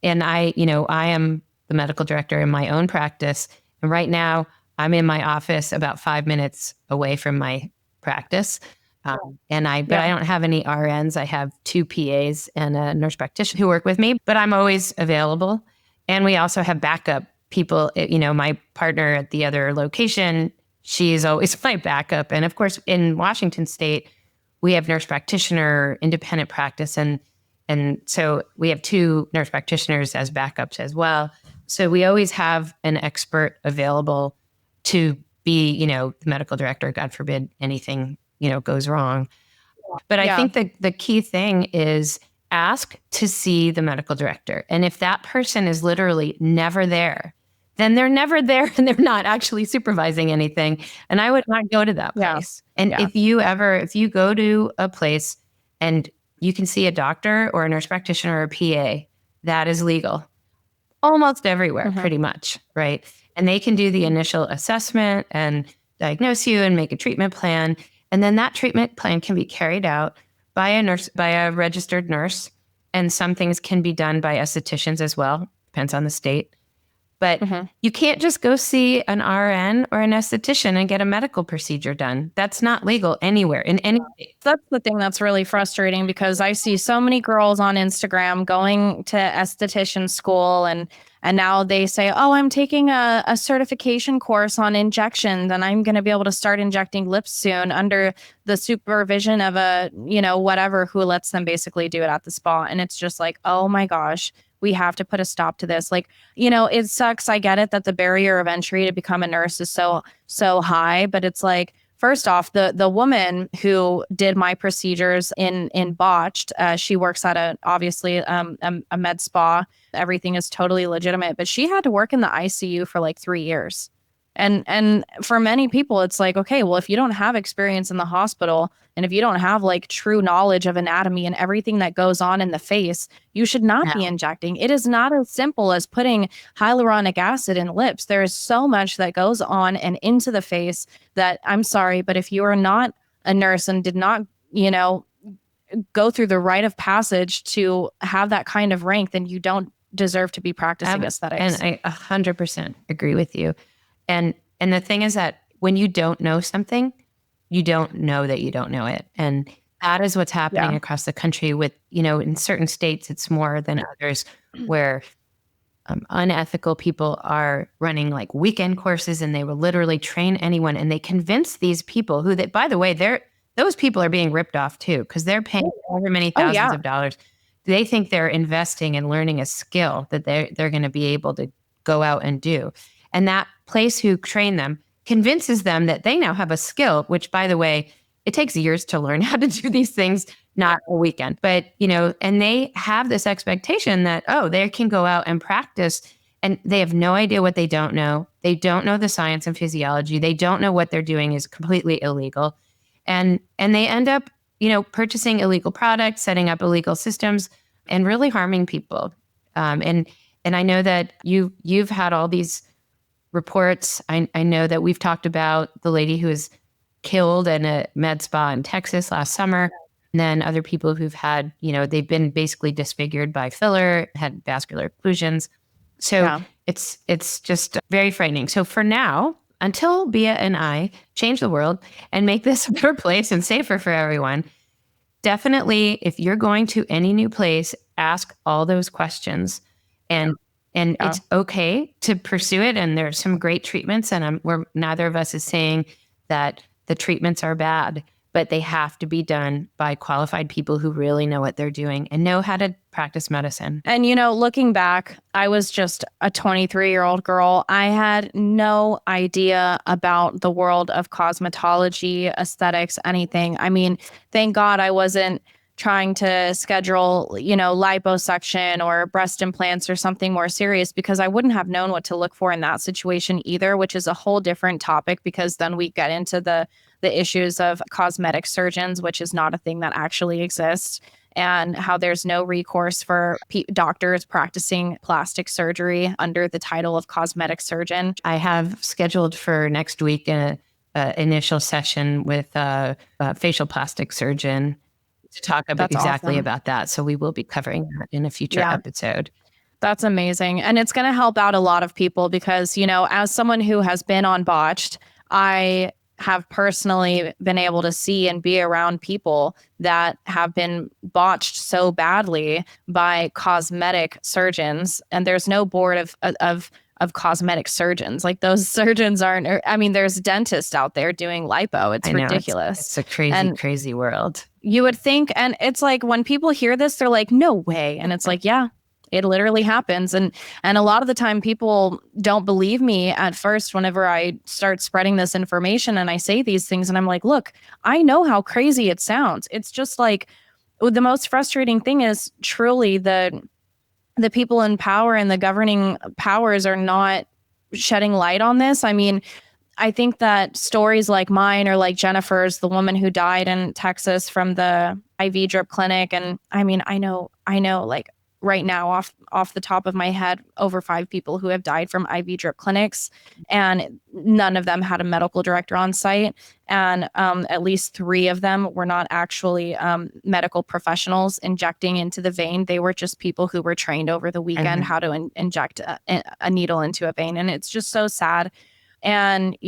And I am the medical director in my own practice. And right now I'm in my office about 5 minutes away from my practice. But I don't have any RNs. I have 2 PAs and a nurse practitioner who work with me, but I'm always available. And we also have backup people. My partner at the other location, she's always my backup. And of course, in Washington State, we have nurse practitioner, independent practice. And so we have 2 nurse practitioners as backups as well. So we always have an expert available to be, the medical director, God forbid anything, goes wrong. But I think the key thing is ask to see the medical director. And if that person is literally never there, then they're never there and they're not actually supervising anything. And I would not go to that place. And if you go to a place and you can see a doctor or a nurse practitioner or a PA, that is legal almost everywhere, pretty much, right? And they can do the initial assessment and diagnose you and make a treatment plan. And then that treatment plan can be carried out by a registered nurse. And some things can be done by estheticians as well. Depends on the state. But you can't just go see an RN or an esthetician and get a medical procedure done. That's not legal anywhere in any state. That's the thing that's really frustrating because I see so many girls on Instagram going to esthetician school and now they say, oh, I'm taking a certification course on injections and I'm going to be able to start injecting lips soon under the supervision of a, whatever, who lets them basically do it at the spa. And it's just like, oh my gosh, we have to put a stop to this. Like, it sucks. I get it that the barrier of entry to become a nurse is so high, but it's like, first off, the woman who did my procedures in botched, she works at obviously a med spa. Everything is totally legitimate, but she had to work in the ICU for like 3 years. And for many people, it's like, okay, well, if you don't have experience in the hospital and if you don't have like true knowledge of anatomy and everything that goes on in the face, you should not be injecting. It is not as simple as putting hyaluronic acid in lips. There is so much that goes on and into the face that I'm sorry, but if you are not a nurse and did not, go through the rite of passage to have that kind of rank, then you don't deserve to be practicing aesthetics. And I 100% agree with you. And the thing is that when you don't know something, you don't know that you don't know it. And that is what's happening across the country with, in certain states, it's more than others where unethical people are running like weekend courses, and they will literally train anyone. And they convince these people who, that, by the way, those people are being ripped off too, because they're paying however many Oh thousands yeah. of dollars. They think they're investing in learning a skill that they're going to be able to go out and do. And that place who trained them convinces them that they now have a skill, which, by the way, it takes years to learn how to do these things, not a weekend. But, and they have this expectation that, oh, they can go out and practice, and they have no idea what they don't know. They don't know the science and physiology. They don't know what they're doing is completely illegal. And they end up, purchasing illegal products, setting up illegal systems, and really harming people. And I know that you've had all these reports. I know that we've talked about the lady who was killed in a med spa in Texas last summer. And then other people who've had, they've been basically disfigured by filler, had vascular occlusions. So Yeah. it's just very frightening. So for now, until Bea and I change the world and make this a better place and safer for everyone, definitely, if you're going to any new place, ask all those questions. And Yeah. it's okay to pursue it. And there's some great treatments. And we're neither of us is saying that the treatments are bad, but they have to be done by qualified people who really know what they're doing and know how to practice medicine. And, looking back, I was just a 23-year-old girl. I had no idea about the world of cosmetology, aesthetics, anything. I mean, thank God I wasn't trying to schedule, liposuction or breast implants or something more serious, because I wouldn't have known what to look for in that situation either, which is a whole different topic, because then we get into the issues of cosmetic surgeons, which is not a thing that actually exists, and how there's no recourse for doctors practicing plastic surgery under the title of cosmetic surgeon. I have scheduled for next week an initial session with a facial plastic surgeon to talk about That's exactly awesome. about that. So we will be covering that in a future episode. That's amazing. And it's going to help out a lot of people because, as someone who has been on Botched, I have personally been able to see and be around people that have been botched so badly by cosmetic surgeons. And there's no board of cosmetic surgeons. Like, those surgeons aren't, I mean, there's dentists out there doing lipo. It's ridiculous. It's a crazy world. You would think, and it's like when people hear this, they're like, no way. And it's like, yeah, it literally happens. And a lot of the time people don't believe me at first whenever I start spreading this information and I say these things. And I'm like, look, I know how crazy it sounds. It's just like, the most frustrating thing is truly the people in power and the governing powers are not shedding light on this. I mean, I think that stories like mine, or like Jennifer's, the woman who died in Texas from the IV drip clinic. And I mean, I know like right now off the top of my head, over 5 people who have died from IV drip clinics, and none of them had a medical director on site. And at least 3 of them were not actually medical professionals injecting into the vein. They were just people who were trained over the weekend how to inject a needle into a vein. And it's just so sad. And,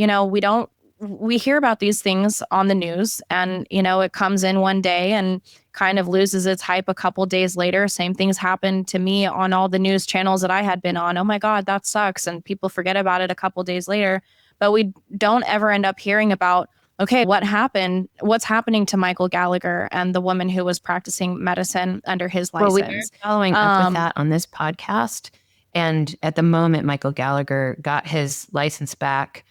we hear about these things on the news, and, it comes in one day and kind of loses its hype a couple days later. Same things happened to me on all the news channels that I had been on. Oh my God, that sucks. And people forget about it a couple days later, but we don't ever end up hearing about, okay, what happened? What's happening to Michael Gallagher and the woman who was practicing medicine under his license? Well, we are following up with that on this podcast. And at the moment, Michael Gallagher got his license back.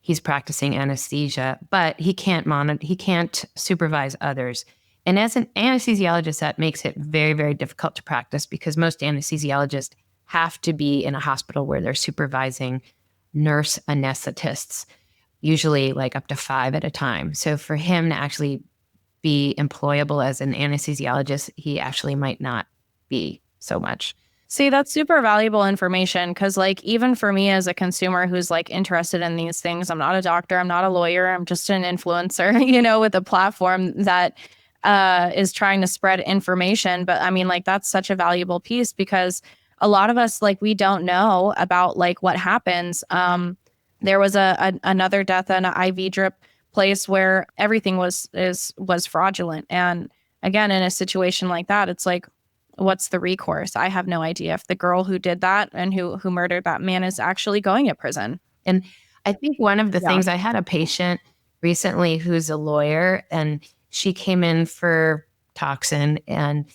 He's practicing anesthesia, but he can't supervise others. And as an anesthesiologist, that makes it very, very difficult to practice, because most anesthesiologists have to be in a hospital where they're supervising nurse anesthetists, usually like up to 5 at a time. So for him to actually be employable as an anesthesiologist, he actually might not be so much. See, that's super valuable information, because like, even for me as a consumer who's like interested in these things, I'm not a doctor, I'm not a lawyer, I'm just an influencer, with a platform that is trying to spread information. But I mean, like, that's such a valuable piece, because a lot of us, like, we don't know about like what happens. There was another death in an IV drip place where everything was fraudulent. And again, in a situation like that, it's like, what's the recourse? I have no idea if the girl who did that and who murdered that man is actually going to prison. And I think one of the Yeah. things, I had a patient recently who's a lawyer, and she came in for toxin, and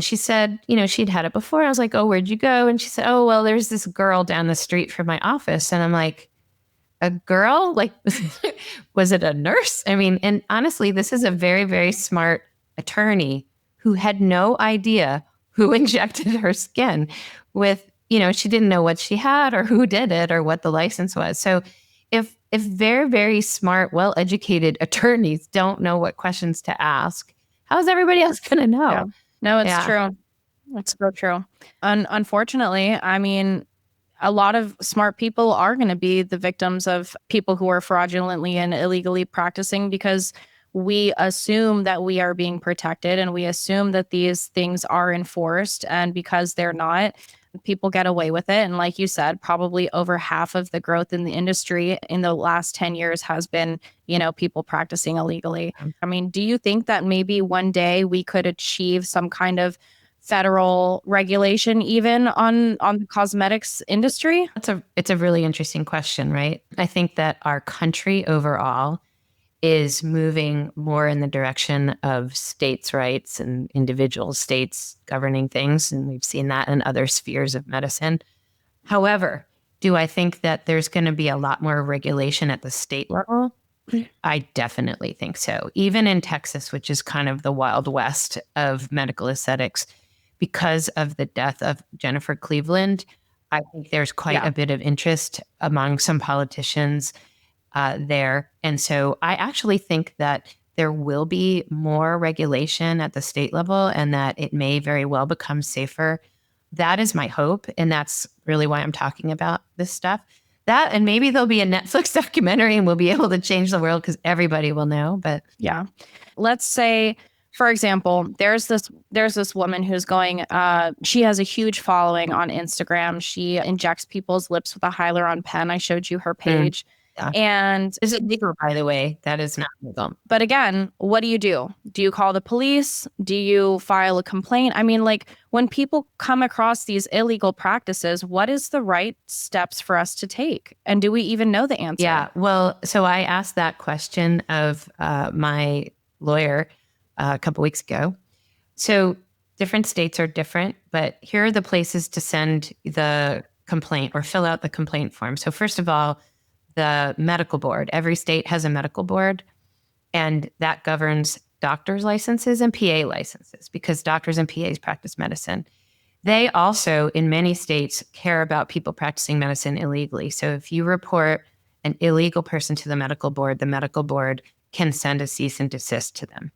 she said, she'd had it before. I was like, "Oh, where'd you go?" And she said, "Oh, well, there's this girl down the street from my office." And I'm like, "A girl? Like, was it a nurse?" I mean, and honestly, this is a very, very smart attorney who had no idea who injected her skin with, she didn't know what she had or who did it or what the license was. So if very, very smart, well-educated attorneys don't know what questions to ask, how is everybody else going to Yeah. know? No, it's Yeah. true. It's so true. Unfortunately, I mean, a lot of smart people are going to be the victims of people who are fraudulently and illegally practicing because we assume that we are being protected and we assume that these things are enforced. And because they're not, people get away with it. And like you said, probably over half of the growth in the industry in the last 10 years has been, people practicing illegally. I mean, do you think that maybe one day we could achieve some kind of federal regulation even on the cosmetics industry? It's a really interesting question, right? I think that our country overall is moving more in the direction of states' rights and individual states governing things. And we've seen that in other spheres of medicine. However, do I think that there's going to be a lot more regulation at the state level? I definitely think so. Even in Texas, which is kind of the Wild West of medical aesthetics, because of the death of Jennifer Cleveland, I think there's quite Yeah. a bit of interest among some politicians there. And so I actually think that there will be more regulation at the state level and that it may very well become safer. That is my hope. And that's really why I'm talking about this stuff. That, and maybe there'll be a Netflix documentary and we'll be able to change the world because everybody will know. But Yeah. Let's say, for example, there's this woman who's going, she has a huge following on Instagram. She injects people's lips with a hyaluron pen. I showed you her page. yeah. And Is it legal, by the way? That is not legal. but again, what do you do? Do you call the police? Do you file a complaint? I mean, like when people come across these illegal practices, what is the right steps for us to take? And do we even know the answer? Yeah. Well, so I asked that question of my lawyer a couple weeks ago. So different states are different, but here are the places to send the complaint or fill out the complaint form. So first of all, the medical board. Every state has a medical board, and that governs doctors' licenses and PA licenses because doctors and PAs practice medicine. They also, in many states, care about people practicing medicine illegally. So if you report an illegal person to the medical board can send a cease and desist to them.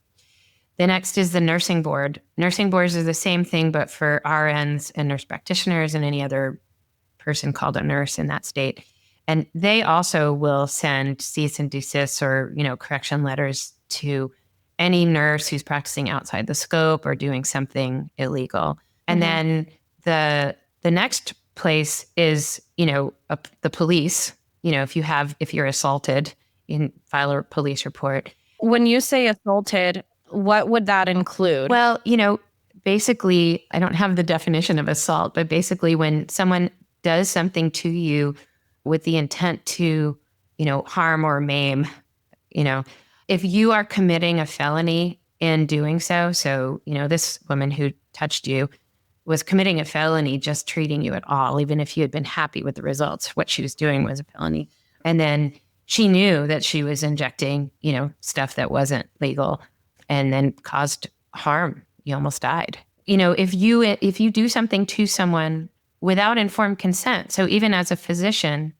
The next is the nursing board. Nursing boards are the same thing, but for RNs and nurse practitioners and any other person called a nurse in that state. And they also will send cease and desist or, correction letters to any nurse who's practicing outside the scope or doing something illegal. And then the next place is, the police. If you're assaulted, you can file a police report. When you say assaulted, what would that include? Well, basically, I don't have the definition of assault, but basically when someone does something to you with the intent to, harm or maim, if you are committing a felony in doing so, this woman who touched you was committing a felony just treating you at all, even if you had been happy with the results, what she was doing was a felony. And then she knew that she was injecting, stuff that wasn't legal and then caused harm. You almost died. If you do something to someone without informed consent, so even as a physician,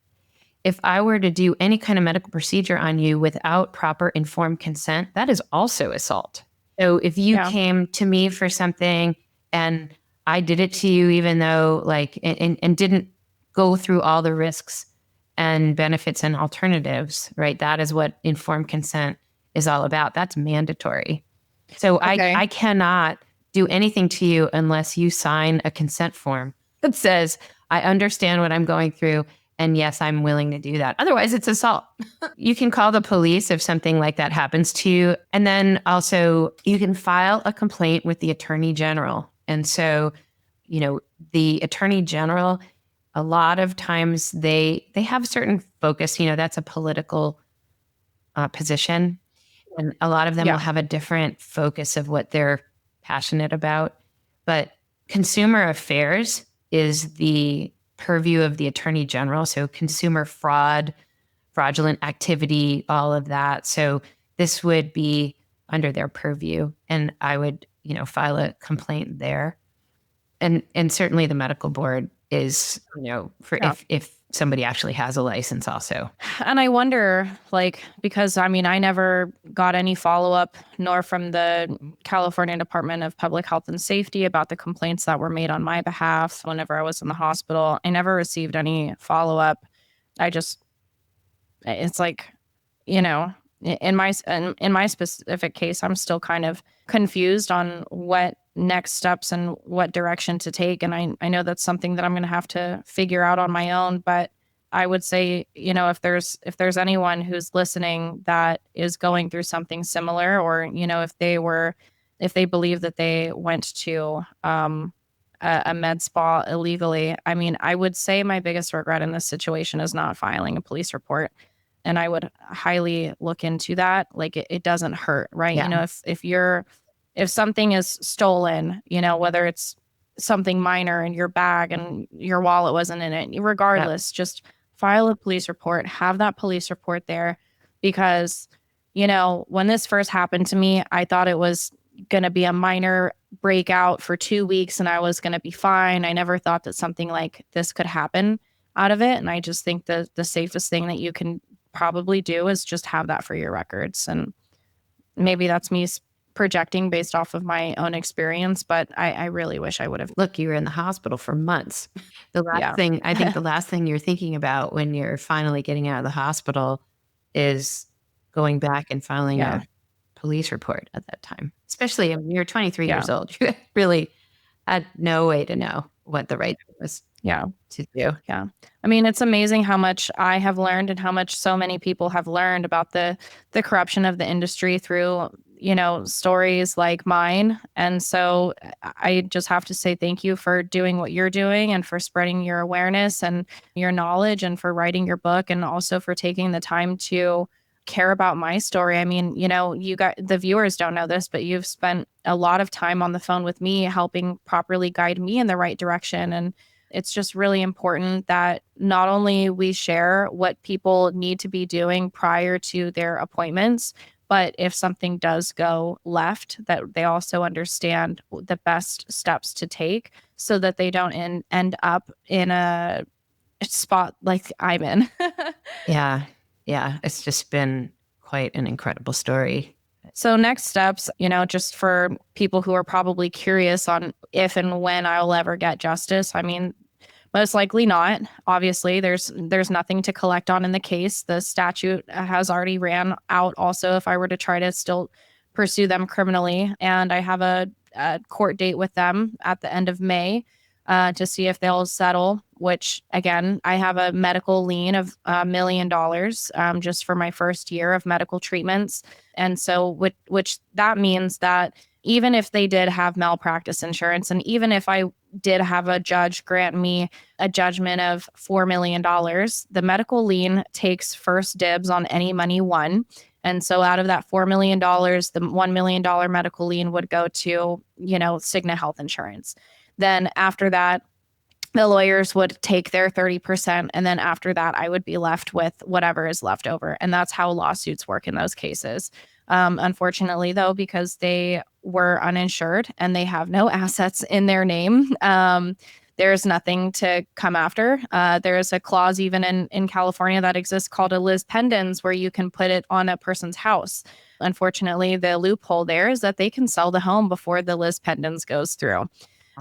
if I were to do any kind of medical procedure on you without proper informed consent, that is also assault. So if you came to me for something and I did it to you, even though and didn't go through all the risks and benefits and alternatives, right? That is what informed consent is all about. That's mandatory. So I cannot do anything to you unless you sign a consent form that says, I understand what I'm going through. And yes, I'm willing to do that. Otherwise, it's assault. You can call the police if something like that happens to you. And then also you can file a complaint with the Attorney General. And so, the attorney general, a lot of times they have certain focus, that's a political position. And a lot of them will Yeah. have a different focus of what they're passionate about. But consumer affairs is the purview of the attorney general. So consumer fraud, fraudulent activity, all of that. So this would be under their purview. And I would, file a complaint there. And certainly the medical board is, for Yeah. if somebody actually has a license also. And I wonder, like, because I mean, I never got any follow up, nor from the California Department of Public Health and Safety about the complaints that were made on my behalf whenever I was in the hospital. I never received any follow up. I just, it's like, you know, in my specific case, I'm still kind of confused on what next steps and what direction to take. And I know that's something that I'm going to have to figure out on my own. But I would say, if there's anyone who's listening that is going through something similar, or, if they believe that they went to a med spa illegally, I mean, I would say my biggest regret in this situation is not filing a police report. And I would highly look into that. Like it doesn't hurt, right? Yeah. If something is stolen, whether it's something minor in your bag and your wallet wasn't in it, regardless, just file a police report, have that police report there. Because, when this first happened to me, I thought it was going to be a minor breakout for 2 weeks and I was going to be fine. I never thought that something like this could happen out of it. And I just think the safest thing that you can probably do is just have that for your records. And maybe that's me projecting based off of my own experience, but I really wish I would have. Look, you were in the hospital for months. The last thing, I think the last thing you're thinking about when you're finally getting out of the hospital is going back and filing a police report at that time. Especially when you're 23 years old. You really had no way to know what the right thing was to do. Yeah. I mean, it's amazing how much I have learned and how much so many people have learned about the corruption of the industry through, stories like mine. And so I just have to say thank you for doing what you're doing and for spreading your awareness and your knowledge and for writing your book and also for taking the time to care about my story. I mean, you got the viewers don't know this, but you've spent a lot of time on the phone with me helping properly guide me in the right direction. And it's just really important that not only we share what people need to be doing prior to their appointments, but if something does go left, that they also understand the best steps to take so that they don't end up in a spot like I'm in. Yeah. Yeah. It's just been quite an incredible story. So next steps, just for people who are probably curious on if and when I'll ever get justice. I mean, most likely not. Obviously, there's nothing to collect on in the case. The statute has already ran out also if I were to try to still pursue them criminally. And I have a court date with them at the end of May to see if they'll settle, which again, I have a medical lien of $1 million just for my first year of medical treatments. And so which that means that even if they did have malpractice insurance, and even if I did have a judge grant me a judgment of $4 million, the medical lien takes first dibs on any money won. And so out of that $4 million, the $1 million medical lien would go to, Cigna Health Insurance. Then after that, the lawyers would take their 30%. And then after that, I would be left with whatever is left over. And that's how lawsuits work in those cases. Unfortunately, though, because they were uninsured and they have no assets in their name, there's nothing to come after. There's a clause even in California that exists called a lis pendens, where you can put it on a person's house. Unfortunately, the loophole there is that they can sell the home before the lis pendens goes through.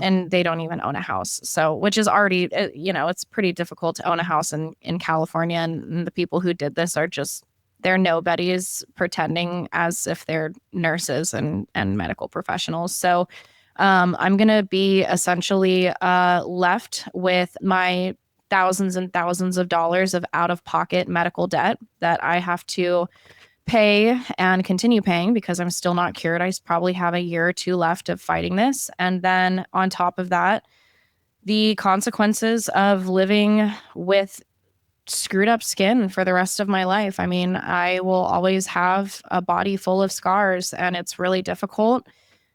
And they don't even own a house. So, which is already, it's pretty difficult to own a house in California. And the people who did this are just, they're nobodies pretending as if they're nurses and medical professionals. So I'm going to be essentially left with my thousands and thousands of dollars of out-of-pocket medical debt that I have to pay and continue paying because I'm still not cured. I probably have a year or two left of fighting this. And then on top of that, the consequences of living with screwed up skin for the rest of my life. I mean, I will always have a body full of scars, and it's really difficult.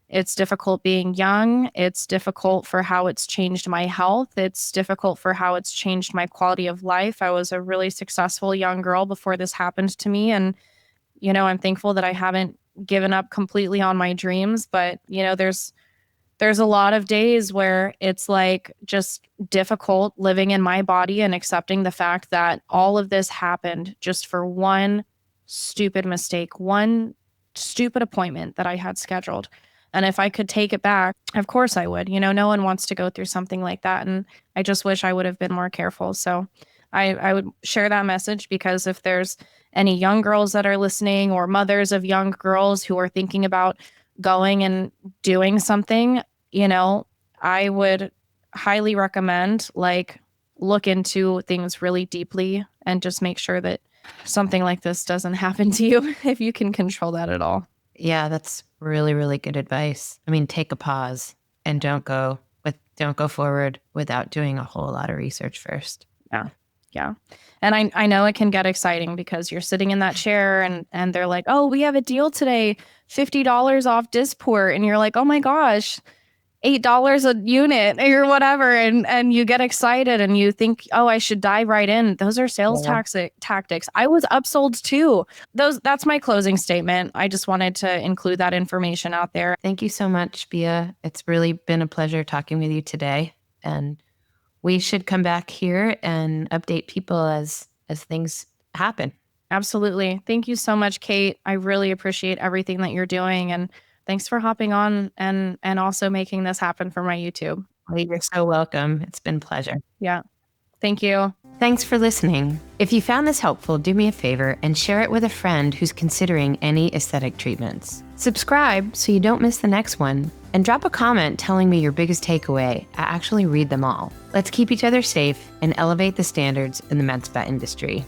It's difficult being young. It's difficult for how it's changed my health. It's difficult for how it's changed my quality of life. I was a really successful young girl before this happened to me. And, I'm thankful that I haven't given up completely on my dreams. But, there's a lot of days where it's like just difficult living in my body and accepting the fact that all of this happened just for one stupid mistake, one stupid appointment that I had scheduled. And if I could take it back, of course I would. No one wants to go through something like that. And I just wish I would have been more careful. So I would share that message, because if there's any young girls that are listening, or mothers of young girls who are thinking about going and doing something, I would highly recommend look into things really deeply and just make sure that something like this doesn't happen to you if you can control that at all. Yeah, that's really, really good advice. I mean, take a pause and don't go forward without doing a whole lot of research first. Yeah. Yeah. And I know it can get exciting because you're sitting in that chair and they're like, oh, we have a deal today, $50 off Dysport. And you're like, oh my gosh, $8 a unit or whatever. And you get excited and you think, oh, I should dive right in. Those are sales tactics. I was upsold too. That's my closing statement. I just wanted to include that information out there. Thank you so much, Bea. It's really been a pleasure talking with you today. And we should come back here and update people as things happen. Absolutely. Thank you so much, Kate. I really appreciate everything that you're doing. And thanks for hopping on and also making this happen for my YouTube. Well, you're so welcome. It's been a pleasure. Yeah. Thank you. Thanks for listening. If you found this helpful, do me a favor and share it with a friend who's considering any aesthetic treatments. Subscribe so you don't miss the next one, and drop a comment telling me your biggest takeaway. I actually read them all. Let's keep each other safe and elevate the standards in the med spa industry.